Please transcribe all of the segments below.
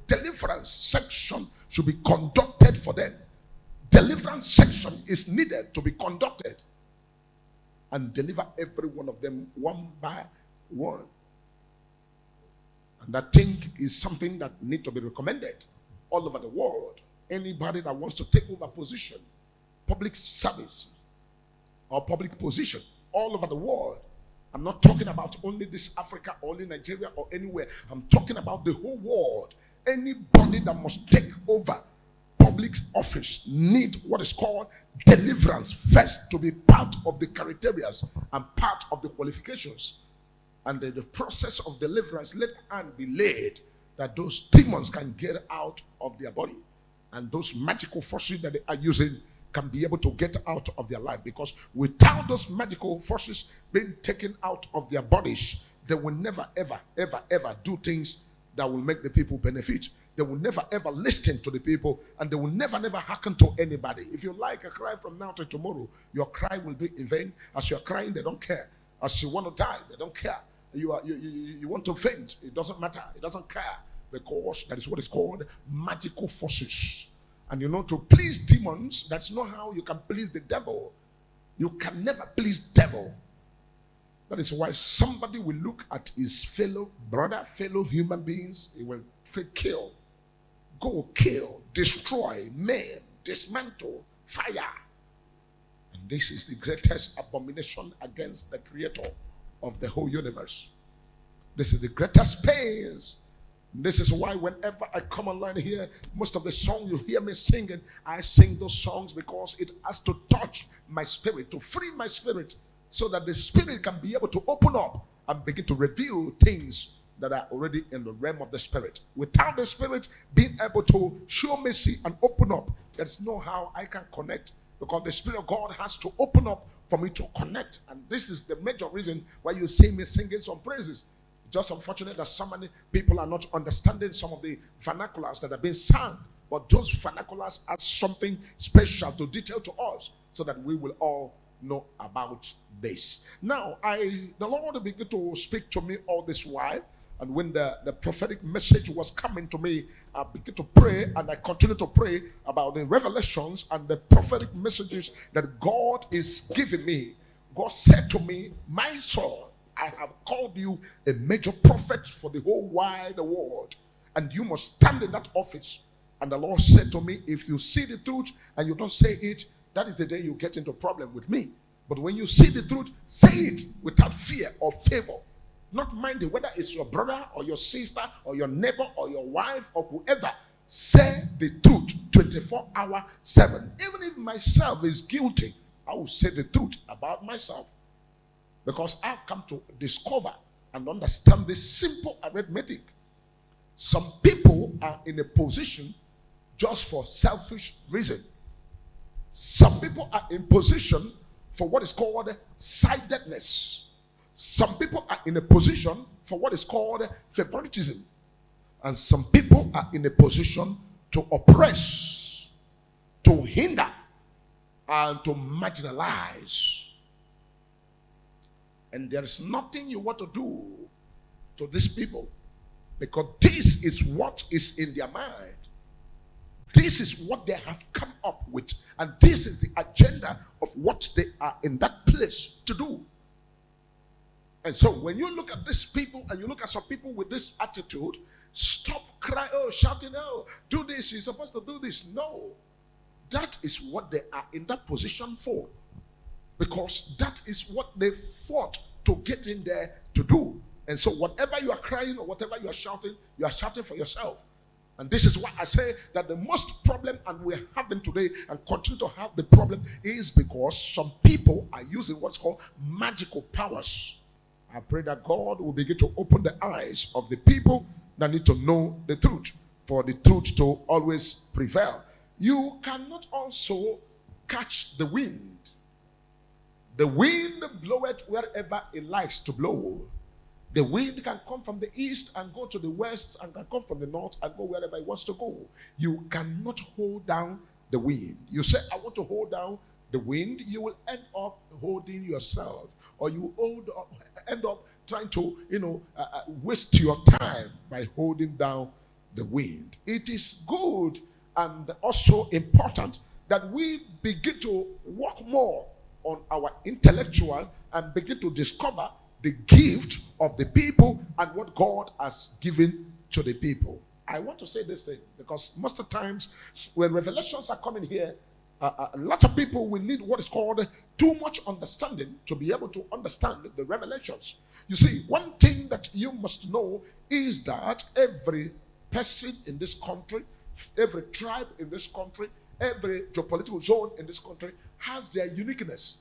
deliverance section should be conducted for them. Deliverance section is needed to be conducted and deliver every one of them one by one. And I think is something that needs to be recommended all over the world. Anybody that wants to take over position, public service, or public position all over the world. I'm not talking about only this Africa, only Nigeria, or anywhere. I'm talking about the whole world. Anybody that must take over public office need what is called deliverance first to be part of the criteria and part of the qualifications. And the process of deliverance, let hand be laid that those demons can get out of their body, and those magical forces that they are using can be able to get out of their life. Because without those magical forces being taken out of their bodies, they will never, ever, ever, ever do things that will make the people benefit. They will never, ever listen to the people, and they will never, never hearken to anybody. If you like a cry from now to tomorrow, your cry will be in vain. As you're crying, they don't care. As you want to die, they don't care. You want to faint, it doesn't matter. It doesn't care, because that is what is called magical forces. And to please demons, that's not how you can please the devil. You can never please devil. That is why somebody will look at his fellow brother, fellow human beings, he will say, kill, go kill, destroy, maim, dismantle, fire. And this is the greatest abomination against the creator of the whole universe. This is the greatest pains. This is why whenever I come online here, most of the songs you hear me singing, I sing those songs because it has to touch my spirit, to free my spirit, so that the spirit can be able to open up and begin to reveal things that are already in the realm of the spirit. Without the spirit being able to show mercy and open up, there's no how I can connect, because the Spirit of God has to open up for me to connect. And this is the major reason why you see me singing some praises. Just unfortunate that so many people are not understanding some of the vernaculars that are being sung. But those vernaculars are something special to detail to us, so that we will all know about this. Now, the Lord began to speak to me all this while. And when the prophetic message was coming to me, I began to pray, and I continue to pray about the revelations and the prophetic messages that God is giving me. God said to me, my son, I have called you a major prophet for the whole wide world, and you must stand in that office. And the Lord said to me, if you see the truth and you don't say it, that is the day you get into problem with me. But when you see the truth, say it without fear or favor. Not minding whether it's your brother or your sister or your neighbor or your wife or whoever. Say the truth 24/7. Even if myself is guilty, I will say the truth about myself. Because I've come to discover and understand this simple arithmetic. Some people are in a position just for selfish reason. Some people are in position for what is called sidedness. Some people are in a position for what is called favoritism. And some people are in a position to oppress, to hinder, and to marginalize. And there is nothing you want to do to these people, because this is what is in their mind. This is what they have come up with, and this is the agenda of what they are in that place to do. And so when you look at these people and you look at some people with this attitude, stop crying, oh, shouting, oh, do this, you're supposed to do this. No, that is what they are in that position for, because that is what they fought to get in there to do. And so whatever you are crying or whatever you are shouting for yourself. And this is why I say that the most problem, and we're having today and continue to have the problem, is because some people are using what's called magical powers. I pray that God will begin to open the eyes of the people that need to know the truth, for the truth to always prevail. You cannot also catch the wind. The wind bloweth wherever it likes to blow. The wind can come from the east and go to the west, and can come from the north and go wherever it wants to go. You cannot hold down the wind. You say, I want to hold down the wind, you will end up holding yourself, or you end up trying to waste your time by holding down the wind. It is good and also important that we begin to work more on our intellectual and begin to discover the gift of the people and what God has given to the people. I want to say this thing because most of the times when revelations are coming here, a lot of people will need what is called too much understanding to be able to understand the revelations. You see, one thing that you must know is that every person in this country, every tribe in this country, every geopolitical zone in this country has their uniqueness.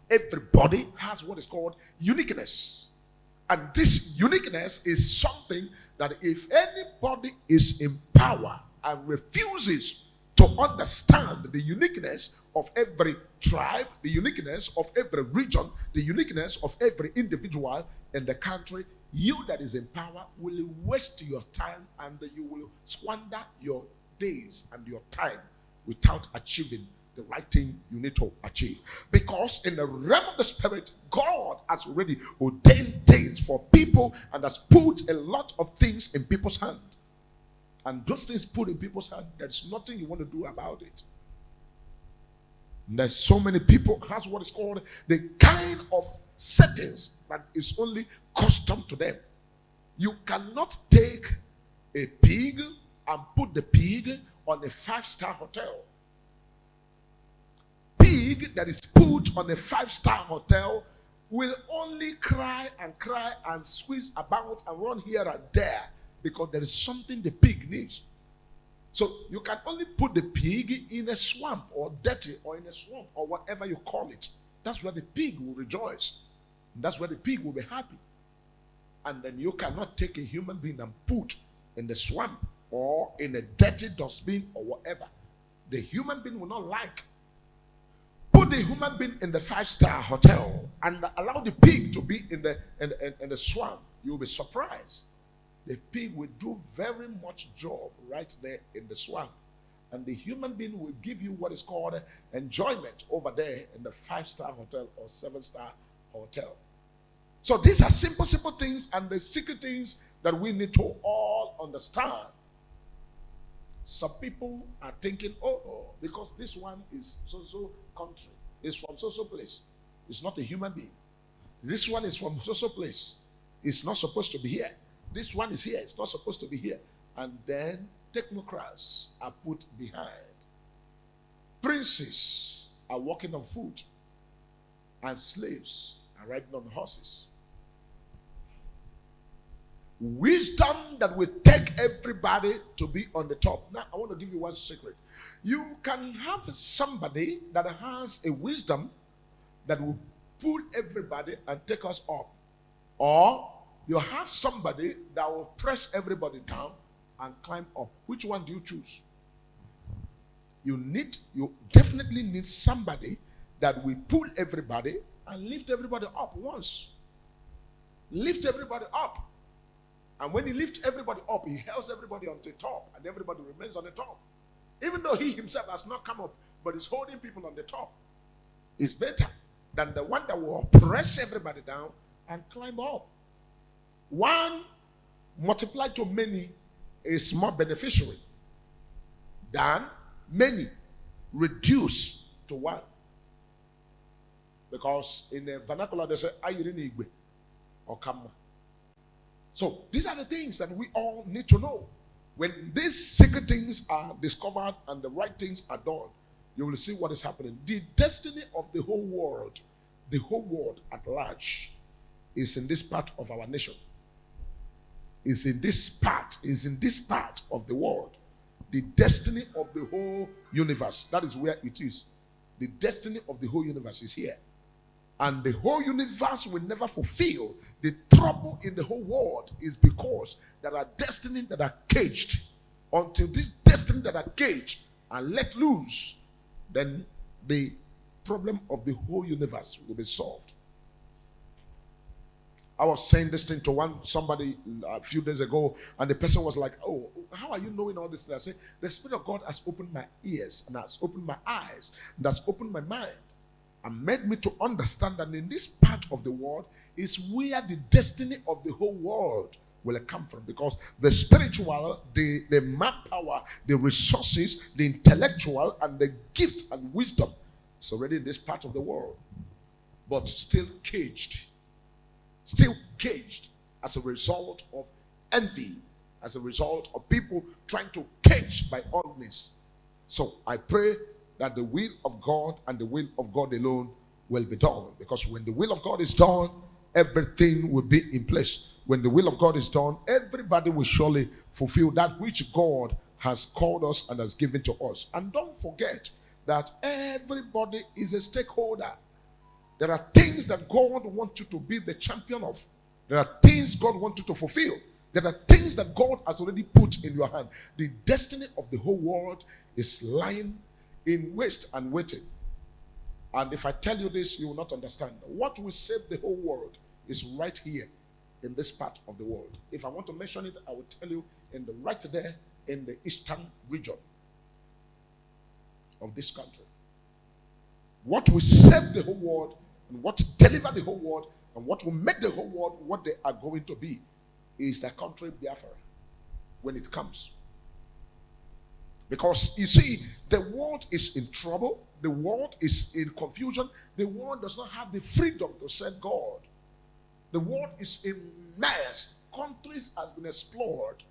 Everybody has what is called uniqueness. And this uniqueness is something that if anybody is in power and refuses to understand the uniqueness of every tribe, the uniqueness of every region, the uniqueness of every individual in the country, you that is in power will waste your time and you will squander your days and your time without achieving the right thing you need to achieve. Because in the realm of the spirit, God has already ordained things for people and has put a lot of things in people's hands. And those things put in people's hands, there's nothing you want to do about it. And there's so many people has what is called the kind of settings that is only custom to them. You cannot take a pig and put the pig on a 5-star hotel. Pig that is put on a 5-star hotel will only cry and squeeze about and run here and there because there is something the pig needs. So you can only put the pig in a swamp or dirty or in a swamp or whatever you call it. That's where the pig will rejoice. That's where the pig will be happy. And then you cannot take a human being and put in the swamp or in a dirty dustbin or whatever. The human being will not like. Put the human being in the 5-star hotel and allow the pig to be in the swamp. You'll be surprised. The pig will do very much job right there in the swamp. And the human being will give you what is called enjoyment over there in the 5-star hotel or 7-star hotel. So these are simple things and the secret things that we need to all understand. Some people are thinking, because this one is so country, is from so place. It's not a human being. This one is from so place. It's not supposed to be here. This one is here. It's not supposed to be here. And then technocrats are put behind. Princes are walking on foot. And slaves are riding on horses. Wisdom that will take everybody to be on the top. Now, I want to give you one secret. You can have somebody that has a wisdom that will pull everybody and take us up. Or you have somebody that will press everybody down and climb up. Which one do you choose? You definitely need somebody that will pull everybody and lift everybody up once. Lift everybody up. And when he lifts everybody up, he holds everybody on the top, and everybody remains on the top. Even though he himself has not come up, but is holding people on the top. It's better than the one that will press everybody down and climb up. One multiplied to many is more beneficiary than many reduced to one. Because in the vernacular they say, "Ayiri igwe or kama." So these are the things that we all need to know. When these secret things are discovered and the right things are done, you will see what is happening. The destiny of the whole world at large, is in this part of our nation. Is in this part of the world. The destiny of the whole universe, that is where it is. The destiny of the whole universe is here. And the whole universe will never fulfill. The trouble in the whole world is because there are destinies that are caged. Until these destinies that are caged are let loose, then the problem of the whole universe will be solved. I was saying this thing to somebody a few days ago, and the person was like, "Oh, how are you knowing all this?" And I said, "The Spirit of God has opened my ears, and has opened my eyes, and has opened my mind, and made me to understand that in this part of the world is where the destiny of the whole world will it come from? Because the spiritual, the manpower, the resources, the intellectual, and the gift and wisdom is already in this part of the world, but still caged as a result of envy, as a result of people trying to cage by all means. So I pray that the will of God and the will of God alone will be done, because when the will of God is done, everything will be in place. When the will of God is done, everybody will surely fulfill that which God has called us and has given to us. And don't forget that everybody is a stakeholder. There are things that God wants you to be the champion of. There are things God wants you to fulfill. There are things that God has already put in your hand. The destiny of the whole world is lying in waste and waiting. And if I tell you this, you will not understand. What will save the whole world is right here in this part of the world. If I want to mention it, I will tell you right there in the eastern region of this country. What will save the whole world, and what will deliver the whole world, and what will make the whole world what they are going to be is the country Biafra when it comes. Because you see, the world is in trouble, the world is in confusion, the world does not have the freedom to serve God. The world is in mess. Countries has been explored.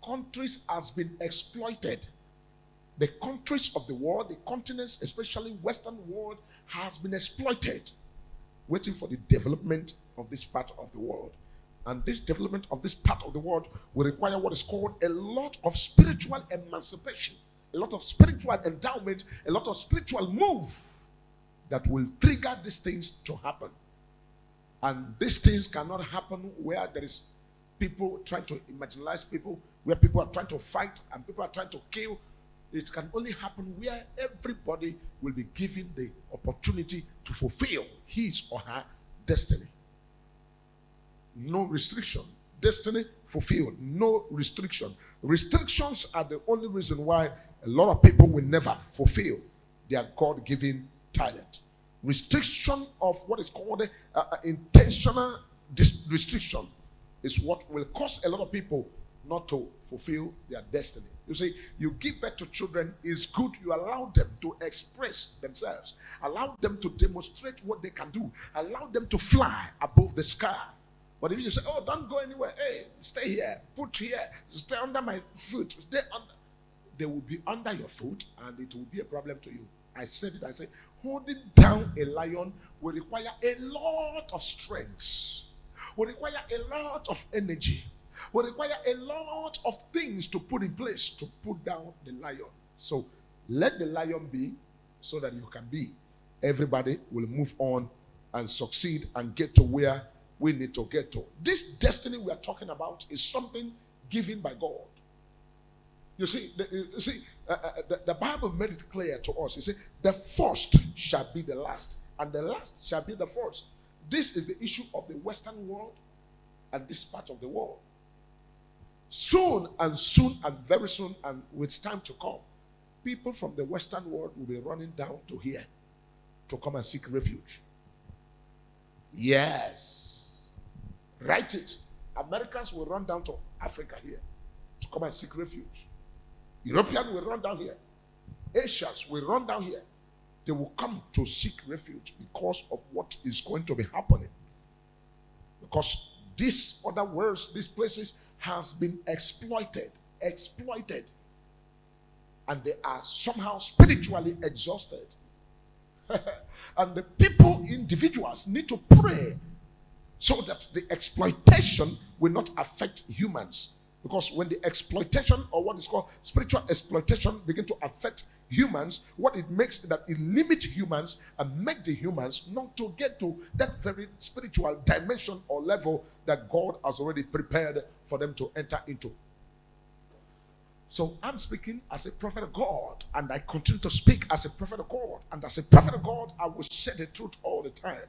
Countries has been exploited. The countries of the world, the continents, especially Western world, has been exploited, waiting for the development of this part of the world. And this development of this part of the world will require what is called a lot of spiritual emancipation, a lot of spiritual endowment, a lot of spiritual move that will trigger these things to happen. And these things cannot happen where there is people trying to marginalize people, where people are trying to fight and people are trying to kill. It can only happen where everybody will be given the opportunity to fulfill his or her destiny. No restriction. Destiny fulfilled. No restriction. Restrictions are the only reason why a lot of people will never fulfill their God-given talent. Restriction of what is called intentional restriction is what will cause a lot of people not to fulfill their destiny. You see, you give birth to children, is good. You allow them to express themselves. Allow them to demonstrate what they can do. Allow them to fly above the sky. But if you say, oh, don't go anywhere, hey, stay here, put here, stay under my foot, stay under, they will be under your foot and it will be a problem to you. I said it, I said, holding down a lion will require a lot of strength, will require a lot of energy, will require a lot of things to put in place to put down the lion. So let the lion be so that you can be. Everybody will move on and succeed and get to where we need to get to. This destiny we are talking about is something given by God. You see, the Bible made it clear to us. It said, the first shall be the last, and the last shall be the first. This is the issue of the Western world and this part of the world. Soon and very soon, and with time to come, people from the Western world will be running down to here to come and seek refuge. Yes. Write it. Americans will run down to Africa here to come and seek refuge. Europeans will run down here. Asians will run down here. They will come to seek refuge because of what is going to be happening. Because these other worlds, these places has been exploited. And they are somehow spiritually exhausted. And the people, individuals, need to pray so that the exploitation will not affect humans. Because when the exploitation, or what is called spiritual exploitation, begin to affect humans, what it makes is that it limits humans and make the humans not to get to that very spiritual dimension or level that God has already prepared for them to enter into. So I'm speaking as a prophet of God, and I continue to speak as a prophet of God. And as a prophet of God, I will say the truth all the time.